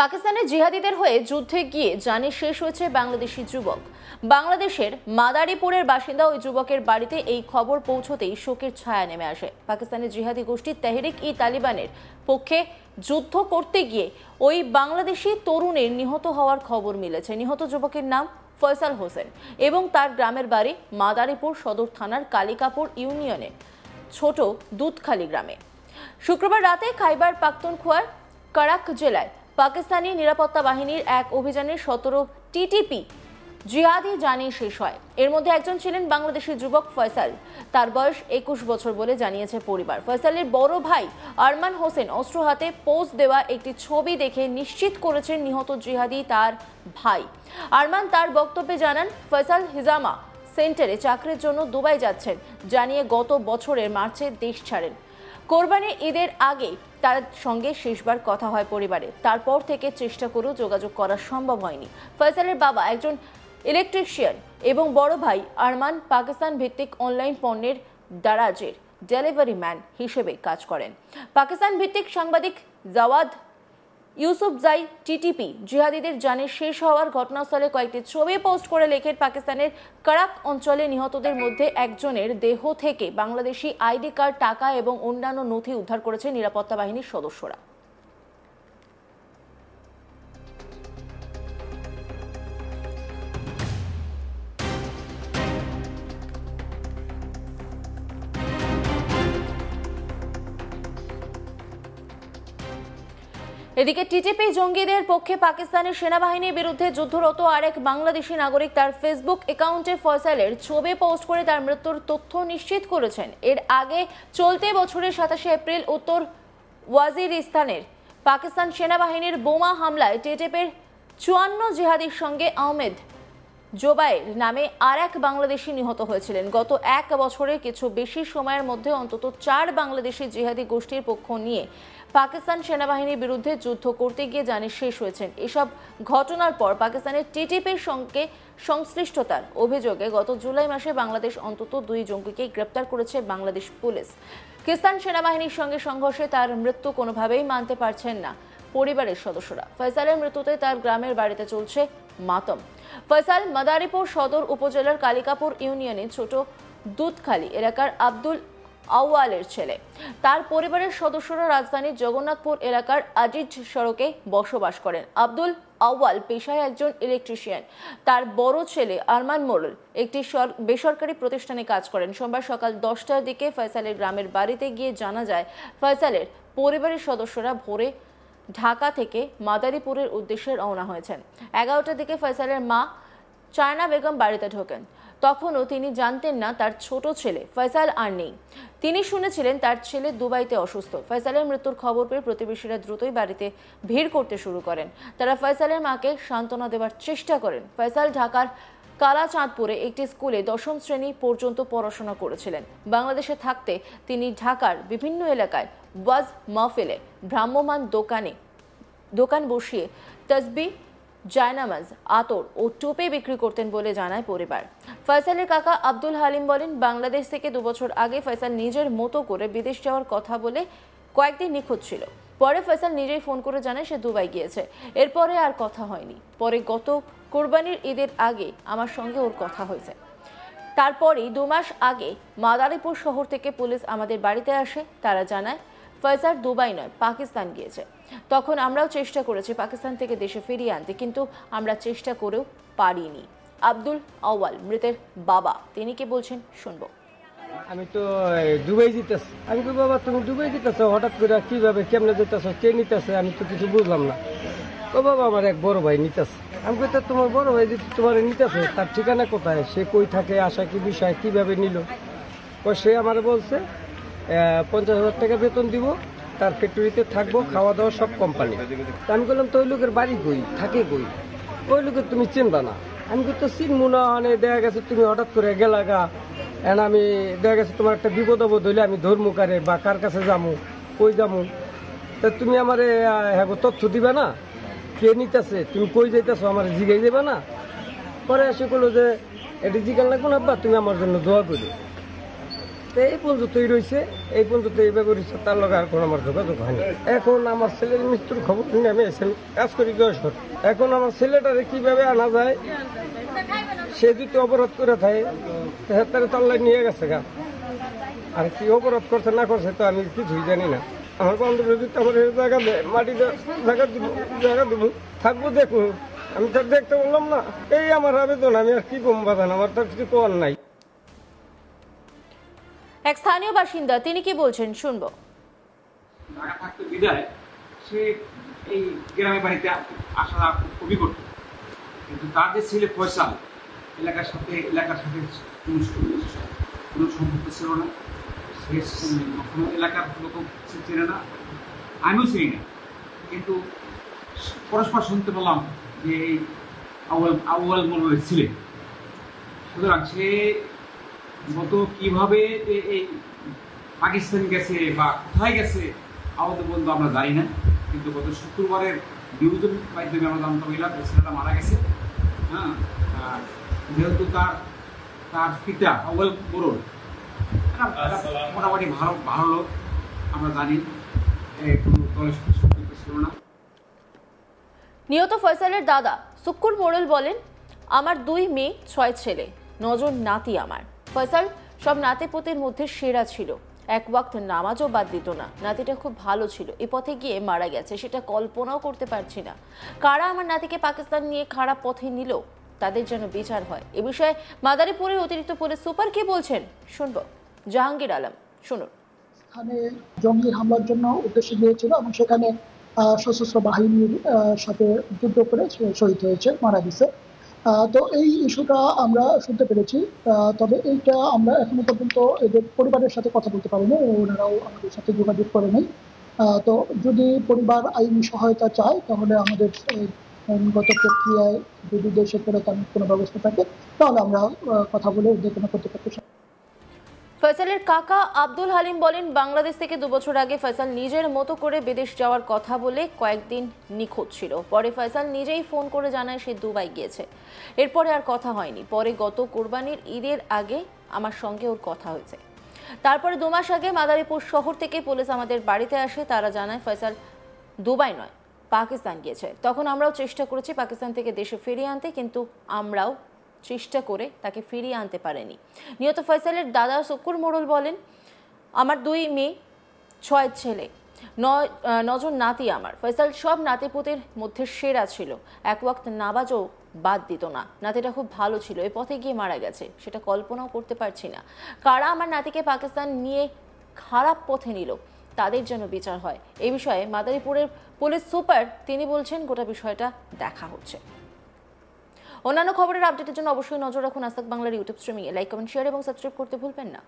পাকিস্তানের জিহাদিদের হয়ে যুদ্ধে গিয়ে জানে শেষ হয়েছে বাংলাদেশি যুবক। বাংলাদেশের মাদারীপুরের বাসিন্দা ওই যুবকের বাড়িতে এই খবর পৌঁছতেই শোকের ছায়া নেমে আসে। পাকিস্তানের জিহাদি গোষ্ঠী তেহরিক-ই-তালিবানের পক্ষে যুদ্ধ করতে গিয়ে ওই বাংলাদেশি তরুণের নিহত হওয়ার খবর মিলেছে। নিহত যুবকের নাম ফয়সাল হোসেন এবং তার গ্রামের বাড়ি মাদারীপুর সদর থানার কালিকাপুর ইউনিয়নে ছোট দুধখালি গ্রামে। শুক্রবার রাতে খাইবার পাখতুনখোয়ার কারাক জেলায় পাকিস্তানি নিরাপত্তা বাহিনীর এক অভিযানে 17 টিটিপি জিহাদি জানি শেষ হয়। এর মধ্যে একজন ছিলেন বাংলাদেশি যুবক ফয়সাল। তার বয়স 21 বছর বলে জানিয়েছে পরিবার। ফয়সালের বড় ভাই আরমান হোসেন অস্ত্র হাতে পোস্ট দেওয়া একটি ছবি দেখে নিশ্চিত করেছেন নিহত জিহাদি তার ভাই। আরমান তার বক্তব্যে জানান, ফয়সাল হিজামা সেন্টারে চাকরির জন্য দুবাই যাচ্ছেন, জানিয়ে গত বছরের মার্চে দেশ ছাড়েন। কোরবানি ঈদের আগে তার সঙ্গে শেষবার কথা হয় পরিবারে। তারপর থেকে চেষ্টা করেও যোগাযোগ করা সম্ভব হয়নি। ফয়সালের বাবা একজন ইলেকট্রিশিয়ান এবং বড় ভাই আরমান পাকিস্তান ভিত্তিক অনলাইন পণ্যের দারাজের ডেলিভারি ম্যান হিসেবে কাজ করেন। পাকিস্তান ভিত্তিক সাংবাদিক জাওয়াদ ইউসুফজাই টিটিপি জিহাদিদের জানে শেষ হওয়ার ঘটনাস্থলে কয়েকটি ছবি পোস্ট করে লেখেন, পাকিস্তানের কারাক অঞ্চলে নিহতদের মধ্যে একজনের দেহ থেকে বাংলাদেশি আইডি কার্ড, টাকা এবং অন্যান্য নথি উদ্ধার করেছে নিরাপত্তা বাহিনীর সদস্যরা। এদিকে টিটিপি জঙ্গিদের পক্ষে পাকিস্তানের সেনাবাহিনীর বিরুদ্ধে যুদ্ধরত আরেক বাংলাদেশি নাগরিক তার ফেসবুক অ্যাকাউন্টে ফয়সালের ছবি পোস্ট করে তার মৃত্যুর তথ্য নিশ্চিত করেছেন। এর আগে চলতি বছরের 27 এপ্রিল উত্তর ওয়াজিরিস্তানের পাকিস্তান সেনাবাহিনীর বোমা হামলায় টিটিপির 54 জিহাদির সঙ্গে আহমেদ জোবায়ের নামে আর এক বাংলাদেশি নিহত হয়েছিলেন। গত এক বছরের কিছু বেশি সময়ের মধ্যে অন্তত 4 বাংলাদেশি জিহাদি গোষ্ঠীর পক্ষ নিয়ে পাকিস্তান সেনাবাহিনীর বিরুদ্ধে যুদ্ধ করতে গিয়ে জানে শেষ হয়েছেন। এসব ঘটনার পর পাকিস্তানের টিটিপির সঙ্গে সংশ্লিষ্টতার অভিযোগে গত জুলাই মাসে বাংলাদেশ অন্তত 2 জঙ্গিকে গ্রেপ্তার করেছে বাংলাদেশ পুলিশ। পাকিস্তান সেনাবাহিনীর সঙ্গে সংঘর্ষে তার মৃত্যু কোনোভাবেই মানতে পারছেন না পরিবারের সদস্যরা। ফয়সালের মৃত্যুতে তার গ্রামের বাড়িতে চলছে মাতম। ফয়সাল মাদারীপুর সদর উপজেলার কালিকাপুর ইউনিয়নে ছোট দুধখালি এলাকার আব্দুল আউয়ালের ছেলে। তার পরিবারের সদস্যরা রাজধানীর জগন্নাথপুর এলাকার আজিজ সড়কে বসবাস করেন। আব্দুল আউয়াল পেশায় একজন ইলেকট্রিশিয়ান। তার বড় ছেলে আরমান মোড়ল একটি বেসরকারি প্রতিষ্ঠানে কাজ করেন। সোমবার সকাল 10টার দিকে ফয়সালের গ্রামের বাড়িতে গিয়ে জানা যায়, ফয়সালের পরিবারের সদস্যরা ভোরে ঢাকা থেকে মাদারীপুরের উদ্দেশ্যে রওনা হয়েছেন। 11টার দিকে ফয়সালের মা চায়না বেগম বাড়িতে ঢোকেন। তখনও তিনি জানতেন না তার ছোট ছেলে ফয়সাল আর নেই। তিনি শুনেছিলেন তার ছেলে দুবাইতে অসুস্থ। ফয়সালের মৃত্যুর খবর পেয়ে প্রতিবেশীরা দ্রুতই বাড়িতে ভিড় করতে শুরু করেন। তারা ফয়সালের মাকে সান্ত্বনা দেওয়ার চেষ্টা করেন। ফয়সাল ঢাকার কালাচাঁদপুরে একটি স্কুলে 10ম শ্রেণী পর্যন্ত পড়াশোনা করেছিলেন। বাংলাদেশে থাকতে তিনি ঢাকার বিভিন্ন এলাকায় ওয়াজ মাহফিলে ভ্রাম্যমাণ দোকান বসিয়ে তসবিহ, জায়নামাজ, আতর ও টুপি বিক্রি করতেন বলে জানায় পরিবার। ফয়সালের কাকা আব্দুল হালিম বলেন, বাংলাদেশ থেকে 2 বছর আগে ফয়সাল নিজের মতো করে বিদেশ যাওয়ার কথা বলে কয়েকদিন নিখোঁজ ছিল। পরে ফয়সাল নিজেই ফোন করে জানায় সে দুবাই গিয়েছে। এরপরে আর কথা হয়নি। পরে গত কোরবানির ঈদের আগে আমার সঙ্গে ওর কথা হয়েছে। তারপরেই 2 মাস আগে মাদারীপুর শহর থেকে পুলিশ আমাদের বাড়িতে আসে। তারা জানায় ফয়সাল দুবাই নয়, পাকিস্তান গিয়েছে। তখন আমরাও চেষ্টা করেছি পাকিস্তান থেকে দেশে ফিরিয়ে আনতে, কিন্তু আমরা চেষ্টা করেও পারিনি। আব্দুল আউয়াল মৃতের বাবা, তিনি কি বলছেন শুনবো। আমি তো দুবাই যেতেছি। আমি কই, বাবা তুমি দুবাই যেতেছো হঠাৎ করে, কিভাবে কেমনে যেতেছো, কে নিতেছে, আমি তো কিছু বুঝলাম না। ও বাবা আমার এক বড় ভাই নিতেছে। আমি কই, তোমার বড় ভাই যদি তোমার নিতেছে তার ঠিকানা কোথায়, সে কই থাকে, আসা কি বিষয়, কিভাবে নিল। সে আমার বলছে 50,000 টাকা বেতন দিব, তার ফ্যাক্টরিতে থাকবো, খাওয়া দাওয়া সব কোম্পানি। আমি বললাম, তো ওই লোকের বাড়ি কই, থাকে কই, ওই লোকের তুমি চিনবা না। আমি তো চিনবো না, মানে দেখা গেছে তুমি হঠাৎ করে গেলা গা, আমি দেখা গেছে তোমার একটা বিপদ আপদ হইলে আমি ধর্মু কারে বা কার কাছে যাবো, কই যাবো, তা তুমি আমার তথ্য দিবা না, কে নিতেছে, তুমি কই যাইতেছো, আমার জিগাই দেবা না। পরে এসে করলো যে এটি জিগাল লাগবো না, বা তুমি আমার জন্য দোয়া করো। তো এই পর্যন্তই রয়েছে, এই পর্যন্ত এইভাবে রয়েছে, তার লগে আর কোনো আমার যোগাযোগ হয়নি। এখন আমার ছেলের মৃত্যুর খবর শুনে আমি এসে কাজ করি যশোর। এখন আমার ছেলেটারে কিভাবে আনা যায়, সে যদি অবরোধ করে থাকে তাহলে তল্লাই নিয়ে গেছে গা, আর কি অবরোধ করছে না করছে তো আমি কিছুই জানি না। আমার বান্ধব যদি আমার জায়গা দেয়, মাটিতে জায়গা দিব, থাকবো দেখুন, আমি তো দেখতে বললাম না। এই আমার আবেদন, আমি আর কি কম বাঁধান, আমার তো কিছু করার নাই। এক স্থানীয় বাসিন্দা, তিনি কি বলছেন শুনবো। ঢাকা থাকতে বিদায় সে এই গ্রামের বাড়িতে আসা খুবই করত, কিন্তু তার যে ছেলে ফয়সাল এলাকার সাথে কোনো সম্পর্ক ছিল না। সে কোনো এলাকার লোক সে চেনে না, আমিও চিনি না, কিন্তু পরস্পর শুনতে পেলাম যে এই আউয়াল মোড়লের ছিলেন। সুতরাং সে গত কীভাবে যে এই পাকিস্তান গেছে বা কোথায় গেছে আমাদের বন্ধু আমরা জানি না, কিন্তু গত শুক্রবারের নিউজের মাধ্যমে আমরা জানতে পারলাম যে ছেলেটা মারা গেছে। হ্যাঁ, যেহেতু তার পিতা আউয়াল মোড়ল মোটামুটি ভালো লোক, আমরা জানি কোনো দলের সাথে সম্পৃক্ত ছিল না। নিহত ফয়সালের দাদা সুক্কুর মোড়ল বলেন, আমার 2 মেয়ে 6 ছেলে, 9 জন নাতি আমার। ফয়সাল সব নাতিপতির মধ্যে সেরা ছিল, এক ওয়াক্ত নামাজও বাদ দিত না। নাতিটা খুব ভালো ছিল, এ পথে গিয়ে মারা গেছে, সেটা কল্পনাও করতে পারছি না। কারা আমার নাতিকে পাকিস্তান নিয়ে খারাপ পথে নিল, তাদের যেন বিচার হয়। এ বিষয়ে মাদারীপুরের অতিরিক্ত পুলিশ সুপার কি বলছেন শুনবো। জাহাঙ্গীর আলম, শুনুন। এখানে জঙ্গি হামলার জন্য উদ্দেশ্য দিয়েছিল এবং সেখানে সশস্ত্র বাহিনীর সাথে যুদ্ধ করে শহীদ হয়েছে, মারা গেছে। তো এই ইস্যুটা আমরা শুনতে পেরেছি, তবে এইটা আমরা এখনো পর্যন্ত এদের পরিবারের সাথে কথা বলতে পারিনি, ওনারাও আমাদের সাথে যোগাযোগ করেনি। তো যদি পরিবার আইনি সহায়তা চায় তাহলে আমাদের আইনগত প্রক্রিয়ায় যদি দেশে ফেরতানোর কোনো ব্যবস্থা থাকে তাহলে আমরা কথা বলে ওদের কোনো কর্তৃপক্ষের সাথে। ফয়সালের কাকা আব্দুল হালিম বলেন, বাংলাদেশ থেকে 2 বছর আগে ফয়সাল নিজের মতো করে বিদেশ যাওয়ার কথা বলে কয়েকদিন নিখোঁজ ছিল। পরে ফয়সাল নিজেই ফোন করে জানায় সে দুবাই গিয়েছে। এরপরে আর কথা হয়নি। পরে গত কোরবানির ঈদের আগে আমার সঙ্গে ওর কথা হয়েছে। তারপরে 2 মাস আগে মাদারীপুর শহর থেকে পুলিশ আমাদের বাড়িতে আসে। তারা জানায় ফয়সাল দুবাই নয়, পাকিস্তান গিয়েছে। তখন আমরাও চেষ্টা করেছি পাকিস্তান থেকে দেশে ফিরিয়ে আনতে, কিন্তু আমরাও চেষ্টা করে তাকে ফিরিয়ে আনতে পারেনি। নিহত ফয়সালের দাদা সুক্কুর মোড়ল বলেন, আমার 2 মেয়ে 6 ছেলে, 9 জন নাতি আমার। ফয়সাল সব নাতিপুতির মধ্যে সেরা ছিল, এক ওয়াক্ত নামাজও বাদ দিত না। নাতিটা খুব ভালো ছিল, এই পথে গিয়ে মারা গেছে, সেটা কল্পনাও করতে পারছি না। কারা আমার নাতিকে পাকিস্তান নিয়ে খারাপ পথে নিল, তাদের যেন বিচার হয়। এই বিষয়ে মাদারীপুরের পুলিশ সুপার তিনি বলছেন, গোটা বিষয়টা দেখা হচ্ছে। অন্যান্য খবরের আপডেটের জন্য অবশ্যই নজর রাখুন আজ তাক বাংলার ইউটিউব স্ট্রিমিংয়ে। লাইক, কমেন্ট, শেয়ার এবং সাবস্ক্রাইব করতে ভুলবেন না।